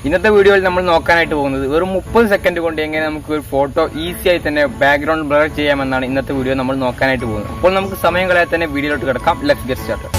ഇന്നത്തെ വീഡിയോയിൽ നമ്മൾ നോക്കാനായിട്ട് പോകുന്നത് വെറും 30 സെക്കൻഡ് കൊണ്ട് എങ്ങനെ നമുക്ക് ഒരു ഫോട്ടോ ഈസിയായി തന്നെ ബാക്ക്ഗ്രൗണ്ട് ബ്ലർ ചെയ്യാമെന്നാണ് ഇന്നത്തെ വീഡിയോ നമ്മൾ നോക്കാനായിട്ട് പോകുന്നത്. അപ്പോൾ നമുക്ക് സമയം കളയാതെ തന്നെ വീഡിയോയിലോട്ട് കിടക്കാം. Let's get started.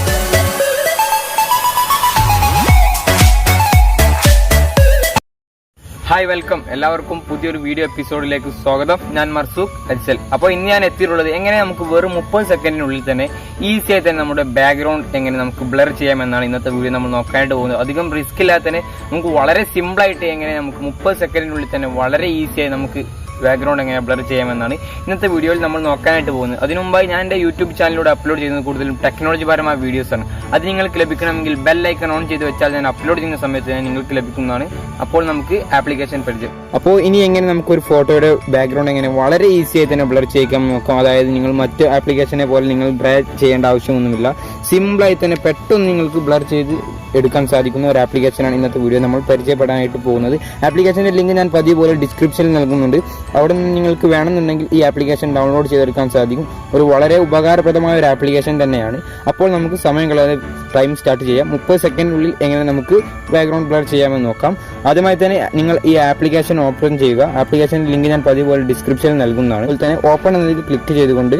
Hi, welcome. എല്ലാവർക്കും പുതിയൊരു വീഡിയോ എപ്പിസോഡിലേക്ക് സ്വാഗതം. ഞാൻ മർസൂഖ് എച്ച്. അപ്പോൾ ഇന്ന് ഞാൻ എത്തിയിട്ടുള്ളത് എങ്ങനെ നമുക്ക് വെറും 30 സെക്കൻഡിനുള്ളിൽ തന്നെ ഈസിയായി തന്നെ നമ്മുടെ ബാക്ക്ഗ്രൗണ്ട് എങ്ങനെ നമുക്ക് ബ്ലർ ചെയ്യാമെന്നാണ് ഇന്നത്തെ വീഡിയോ നമ്മൾ നോക്കാനായിട്ട് പോകുന്നത്. അധികം റിസ്ക് ഇല്ലാതെ തന്നെ നമുക്ക് വളരെ സിമ്പിളായിട്ട് എങ്ങനെ നമുക്ക് 30 സെക്കൻഡിനുള്ളിൽ തന്നെ വളരെ ഈസിയായി നമുക്ക് ബാക്ക്ഗ്രൗണ്ട് എങ്ങനെ ബ്ലർ ചെയ്യാമെന്നാണ് ഇന്നത്തെ വീഡിയോയിൽ നമ്മൾ നോക്കാനായിട്ട് പോകുന്നത്. അതിനുമുമ്പായി ഞാൻ എൻ്റെ യൂട്യൂബ് ചാനലിലൂടെ അപ്ലോഡ് ചെയ്യുന്നത് കൂടുതലും ടെക്നോളജി പരമായ വീഡിയോസാണ്. അത് നിങ്ങൾക്ക് ലഭിക്കണമെങ്കിൽ ബെൽ ഐക്കൺ ഓൺ ചെയ്ത് വെച്ചാൽ ഞാൻ അപ്ലോഡ് ചെയ്യുന്ന സമയത്ത് നിങ്ങൾക്ക് ലഭിക്കുന്നതാണ്. അപ്പോൾ നമുക്ക് ആപ്ലിക്കേഷൻ പരിചയം. അപ്പോൾ ഇനി എങ്ങനെ നമുക്കൊരു ഫോട്ടോയുടെ ബാക്ക്ഗ്രൗണ്ട് എങ്ങനെ വളരെ ഈസിയായി തന്നെ ബ്ലർ ചെയ്യാൻ നോക്കാം. അതായത് നിങ്ങൾ മറ്റ് ആപ്ലിക്കേഷനെ പോലെ നിങ്ങൾ ഡ്രാ ചെയ്യേണ്ട ആവശ്യമൊന്നുമില്ല. സിമ്പിളായി തന്നെ പെട്ടെന്ന് നിങ്ങൾക്ക് ബ്ലർ ചെയ്ത് എടുക്കാൻ സാധിക്കുന്ന ഒരു ആപ്ലിക്കേഷനാണ് ഇന്നത്തെ വീഡിയോ നമ്മൾ പരിചയപ്പെടാനായിട്ട് പോകുന്നത്. ആപ്ലിക്കേഷൻ്റെ ലിങ്ക് ഞാൻ പതിവ് പോലെ ഡിസ്ക്രിപ്ഷനിൽ നൽകുന്നുണ്ട്. അവിടെ നിന്ന് നിങ്ങൾക്ക് വേണമെന്നുണ്ടെങ്കിൽ ഈ ആപ്ലിക്കേഷൻ ഡൗൺലോഡ് ചെയ്തെടുക്കാൻ സാധിക്കും. ഒരു വളരെ ഉപകാരപ്രദമായ ഒരു ആപ്ലിക്കേഷൻ തന്നെയാണ്. അപ്പോൾ നമുക്ക് സമയം കളയാതെ ടൈം സ്റ്റാർട്ട് ചെയ്യാം. 30 സെക്കൻഡിനുള്ളിൽ എങ്ങനെ നമുക്ക് ബാക്ക്ഗ്രൗണ്ട് ബ്ലർ ചെയ്യാമെന്ന് നോക്കാം. ആദ്യമായി തന്നെ നിങ്ങൾ ഈ ആപ്ലിക്കേഷൻ ഓപ്പൺ ചെയ്യുക. ആപ്ലിക്കേഷൻ്റെ ലിങ്ക് ഞാൻ പതിവ് പോലെ ഡിസ്ക്രിപ്ഷനിൽ നൽകുന്നതാണ്. അതുപോലെ തന്നെ ഓപ്പൺ എന്നതിൽ ക്ലിക്ക് ചെയ്തുകൊണ്ട്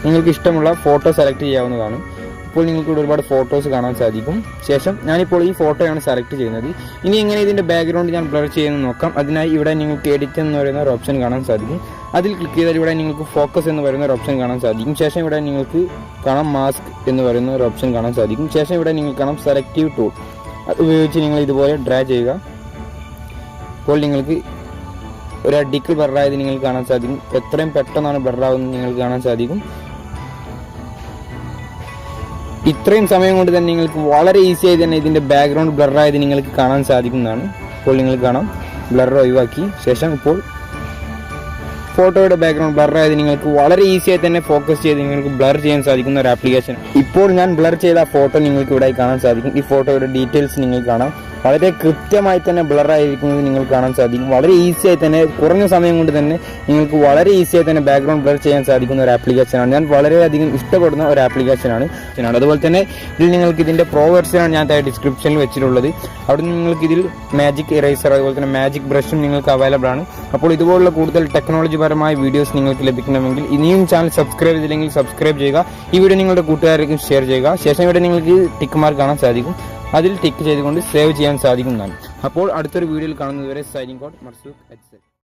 നിങ്ങൾക്ക് ഇഷ്ടമുള്ള ഫോട്ടോ സെലക്ട് ചെയ്യാവുന്നതാണ്. ഇപ്പോൾ നിങ്ങൾക്ക് ഇവിടെ ഒരുപാട് ഫോട്ടോസ് കാണാൻ സാധിക്കും. ശേഷം ഞാനിപ്പോൾ ഈ ഫോട്ടോയാണ് സെലക്ട് ചെയ്യുന്നത്. ഇനി എങ്ങനെ ഇതിൻ്റെ ബാക്ക്ഗ്രൗണ്ട് ഞാൻ ബ്ലർ ചെയ്യുന്നത് നോക്കാം. അതിനായി ഇവിടെ നിങ്ങൾക്ക് എഡിറ്റ് എന്ന് പറയുന്ന ഒരു ഓപ്ഷൻ കാണാൻ സാധിക്കും. അതിൽ ക്ലിക്ക് ചെയ്താൽ ഇവിടെ നിങ്ങൾക്ക് ഫോക്കസ് എന്ന് പറയുന്ന ഒരു ഓപ്ഷൻ കാണാൻ സാധിക്കും. ശേഷം ഇവിടെ നിങ്ങൾക്ക് കാണാം മാസ്ക് എന്ന് പറയുന്ന ഒരു ഓപ്ഷൻ കാണാൻ സാധിക്കും. ശേഷം ഇവിടെ നിങ്ങൾക്ക് കാണാം സെലക്റ്റീവ് ടൂൾ. അത് ഉപയോഗിച്ച് നിങ്ങൾ ഇതുപോലെ ഡ്രാ ചെയ്യുക. അപ്പോൾ നിങ്ങൾക്ക് ഒരു അടിക്കൽ ബ്ലറായത് നിങ്ങൾക്ക് കാണാൻ സാധിക്കും. എത്രയും പെട്ടെന്നാണ് ബ്ലറാവുന്നത് നിങ്ങൾക്ക് കാണാൻ സാധിക്കും. ഇത്രയും സമയം കൊണ്ട് തന്നെ നിങ്ങൾക്ക് വളരെ ഈസിയായി തന്നെ ഇതിൻ്റെ ബാക്ക്ഗ്രൗണ്ട് ബ്ലറായത് നിങ്ങൾക്ക് കാണാൻ സാധിക്കുന്നതാണ്. ഇപ്പോൾ നിങ്ങൾക്ക് കാണാം ബ്ലർ ഒഴിവാക്കി. ശേഷം ഇപ്പോൾ ഫോട്ടോയുടെ ബാക്ക്ഗ്രൗണ്ട് ബ്ലറായത് നിങ്ങൾക്ക് വളരെ ഈസിയായി തന്നെ ഫോക്കസ് ചെയ്ത് നിങ്ങൾക്ക് ബ്ലർ ചെയ്യാൻ സാധിക്കുന്ന ഒരു ആപ്ലിക്കേഷൻ. ഇപ്പോൾ ഞാൻ ബ്ലർ ചെയ്ത ഫോട്ടോ നിങ്ങൾക്ക് ഇവിടെ കാണാൻ സാധിക്കും. ഈ ഫോട്ടോയുടെ ഡീറ്റെയിൽസ് നിങ്ങൾക്ക് കാണാം. വളരെ കൃത്യമായി തന്നെ ബ്ലറായിരിക്കുന്നത് നിങ്ങൾക്ക് കാണാൻ സാധിക്കും. വളരെ ഈസിയായി തന്നെ കുറഞ്ഞ സമയം കൊണ്ട് തന്നെ നിങ്ങൾക്ക് വളരെ ഈസിയായി തന്നെ ബാക്ക്ഗ്രൗണ്ട് ബ്ലർ ചെയ്യാൻ സാധിക്കുന്ന ഒരു ആപ്ലിക്കേഷനാണ്. ഞാൻ വളരെയധികം ഇഷ്ടപ്പെടുന്ന ഒരു ആപ്ലിക്കേഷനാണ്. അതുപോലെ തന്നെ ഇതിൽ നിങ്ങൾക്ക് ഇതിൻ്റെ പ്രോ വെർഷനാണ് ഞാൻ ഡിസ്ക്രിപ്ഷനിൽ വെച്ചിട്ടുള്ളത്. അവിടെ നിങ്ങൾക്ക് ഇതിൽ മാജിക് ഇറേസർ അതുപോലെ തന്നെ മാജിക് ബ്രഷും നിങ്ങൾക്ക് അവൈലബിൾ ആണ്. അപ്പോൾ ഇതുപോലുള്ള കൂടുതൽ ടെക്നോളജി പരമായ വീഡിയോസ് നിങ്ങൾക്ക് ലഭിക്കണമെങ്കിൽ ഇനിയും ചാനൽ സബ്സ്ക്രൈബ് ചെയ്തില്ലെങ്കിൽ സബ്സ്ക്രൈബ് ചെയ്യുക. ഈ വീഡിയോ നിങ്ങളുടെ കൂട്ടുകാർക്കും ഷെയർ ചെയ്യുക. ശേഷം ഇവിടെ നിങ്ങൾക്ക് ടിക്ക് മാർക്ക് കാണാൻ സാധിക്കും. അതിൽ ടിക്ക് ചെയ്തുകൊണ്ട് സേവ് ചെയ്യാൻ സാധിക്കുന്നതാണ്. അപ്പോൾ അടുത്തൊരു വീഡിയോയിൽ കാണുന്നതുവരെ സൈനിങ് ഔട്ട്, മർസൂഖ് എച്ച്.